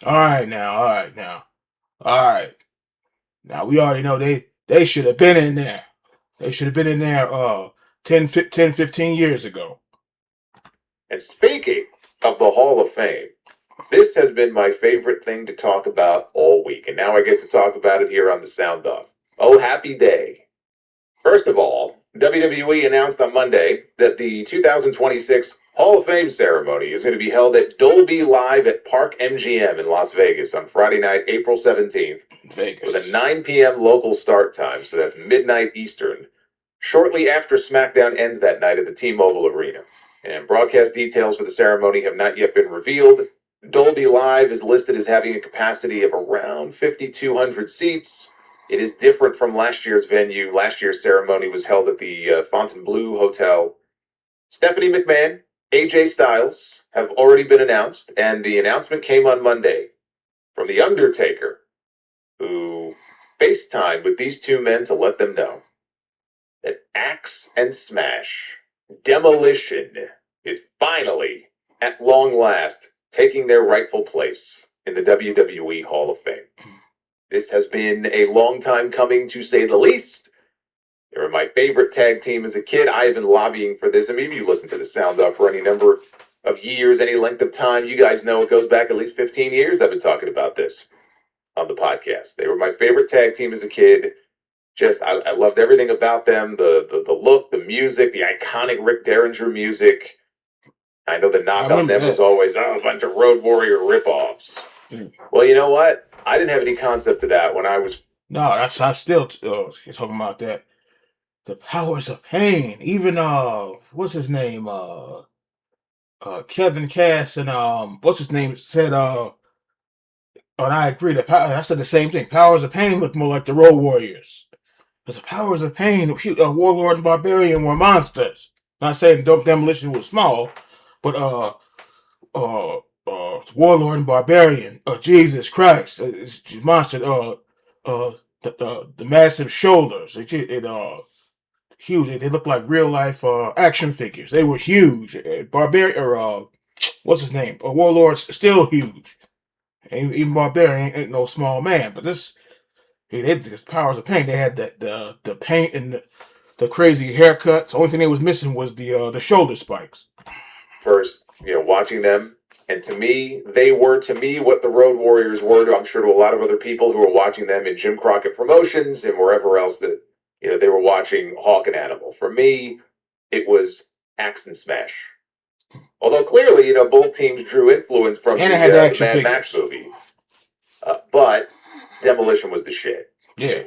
All right now, all right now, all right. Now we already know they should have been in there. They should have been in there 10, 15 years ago. And speaking of the Hall of Fame, this has been my favorite thing to talk about all week, and now I get to talk about it here on the Sound Off. Oh, happy day. First of all, WWE announced on Monday that the 2026 Hall of Fame ceremony is going to be held at Dolby Live at Park MGM in Las Vegas on Friday night, April 17th, with a Vegas. 9 p.m. local start time, so that's midnight Eastern, shortly after SmackDown ends that night at the T-Mobile Arena. And broadcast details for the ceremony have not yet been revealed. Dolby Live is listed as having a capacity of around 5,200 seats. It is different from last year's venue. Last year's ceremony was held at the Fontainebleau Hotel. Stephanie McMahon, AJ Styles have already been announced, and the announcement came on Monday from The Undertaker, who FaceTimed with these two men to let them know that Axe and Smash, Demolition, is finally, at long last, taking their rightful place in the WWE Hall of Fame. This has been a long time coming, to say the least. They were my favorite tag team as a kid. I have been lobbying for this. I mean, if you listen to the Sound Off for any number of years, any length of time, you guys know it goes back at least 15 years I've been talking about this on the podcast. They were my favorite tag team as a kid. Just, I loved everything about them, the look, the music, the iconic Rick Derringer music. I know the I knock on remember them was that. always, oh, a bunch of Road Warrior ripoffs. Mm. Well, you know what? I didn't have any concept of that when I was. No, that's I still you're talking about that. The powers of pain. Even what's his name? Kevin Cass and what's his name said and I agree that I said the same thing. Powers of pain look more like the Road Warriors. Because the powers of pain, Warlord and Barbarian were monsters. Not saying Demolition was small, but Warlord and Barbarian, Jesus Christ, it's monster. The massive shoulders, huge. They look like real life action figures. They were huge. Barbarian or what's his name? Warlord's still huge. Even Barbarian ain't no small man. But they had the powers of pain. They had the paint and the crazy haircuts. The only thing they was missing was the shoulder spikes. First, watching them. And to me, they were to me what the Road Warriors were. I'm sure to a lot of other people who were watching them in Jim Crockett Promotions and wherever else that they were watching Hawk and Animal. For me, it was Axe and Smash. Although clearly, both teams drew influence from And the it had the the action Mad Max figures. movie, but Demolition was the shit. Yeah.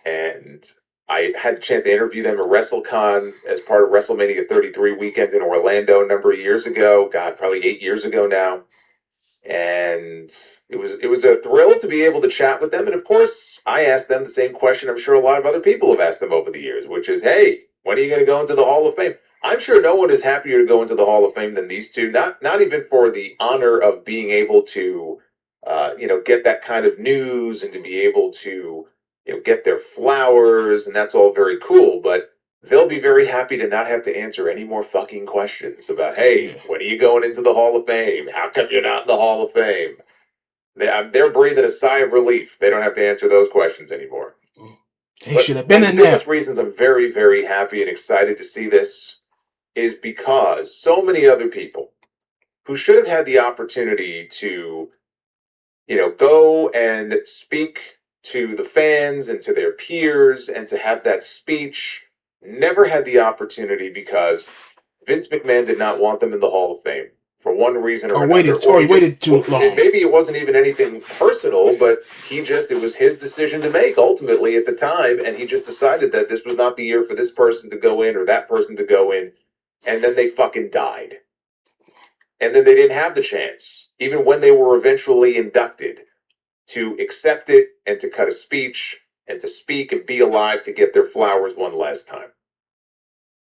And I had the chance to interview them at WrestleCon as part of WrestleMania 33 weekend in Orlando a number of years ago. God, probably 8 years ago now. And it was a thrill to be able to chat with them. And of course, I asked them the same question I'm sure a lot of other people have asked them over the years, which is, hey, when are you going to go into the Hall of Fame? I'm sure no one is happier to go into the Hall of Fame than these two. Not even for the honor of being able to, get that kind of news and to be able to, get their flowers, and that's all very cool. But they'll be very happy to not have to answer any more fucking questions about, hey, Yeah. when are you going into the Hall of Fame? How come you're not in the Hall of Fame? They're breathing a sigh of relief. They don't have to answer those questions anymore. They should But have one been of the in there. biggest reasons I'm very, very happy and excited to see this is because so many other people who should have had the opportunity to, go and speak to the fans and to their peers and to have that speech never had the opportunity because Vince McMahon did not want them in the Hall of Fame for one reason or another. Or He waited too long. maybe it wasn't even anything personal, but it was his decision to make ultimately at the time. And he just decided that this was not the year for this person to go in or that person to go in. And then they fucking died. And then they didn't have the chance, even when they were eventually inducted, to accept it and to cut a speech and to speak and be alive to get their flowers one last time.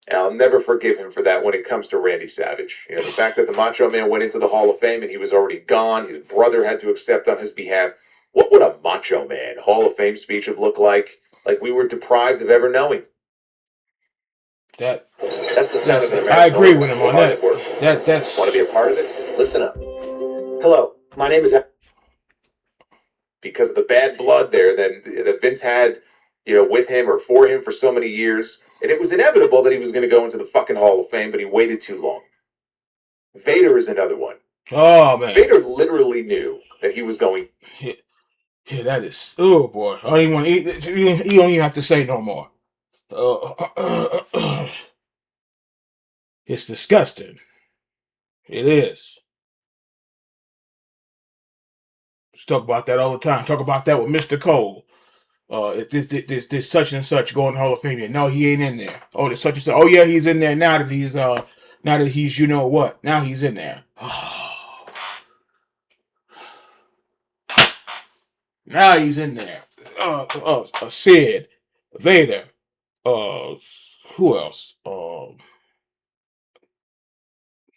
And I'll never forgive him for that when it comes to Randy Savage. The fact that the Macho Man went into the Hall of Fame and he was already gone, his brother had to accept on his behalf. What would a Macho Man Hall of Fame speech have looked like? Like we were deprived of ever knowing. That That's the sound of an I American agree with him Hall on of that. Network. Want to be That's a part of it? Listen up. Hello, my name is because of the bad blood there that Vince had, with him or for him for so many years. And it was inevitable that he was going to go into the fucking Hall of Fame, but he waited too long. Vader is another one. Oh man, Vader literally knew that he was going. Yeah, that is. Oh boy, I don't even want to eat. You don't even have to say no more. It's disgusting. It is. Just talk about that all the time. Talk about that with Mr. Cole. This such and such going to Hall of Fame. No, he ain't in there. Oh, there's such and such. Oh yeah, he's in there now that he's you know what. Now he's in there. Now he's in there. Sid, Vader. Who else?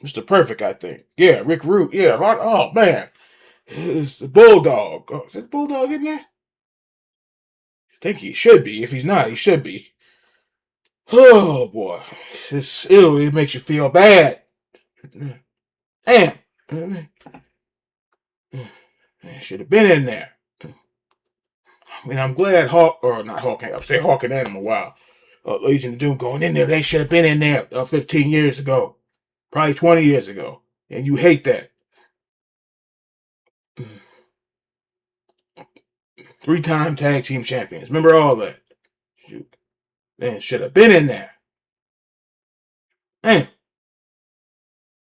Mr. Perfect, I think. Yeah, Rick Root. Yeah, right. Oh man, it's the Bulldog. Oh, is that Bulldog in there? I think he should be. If he's not, he should be. Oh boy, it makes you feel bad. Damn, should have been in there. I mean, I'm glad Hawk, or not Hawk, I'll say Hawk and Animal. Wow, Legion of Doom going in there. They should have been in there 15 years ago, probably 20 years ago, and you hate that. 3-time tag team champions. Remember all that? Shoot. Man, should have been in there. Damn.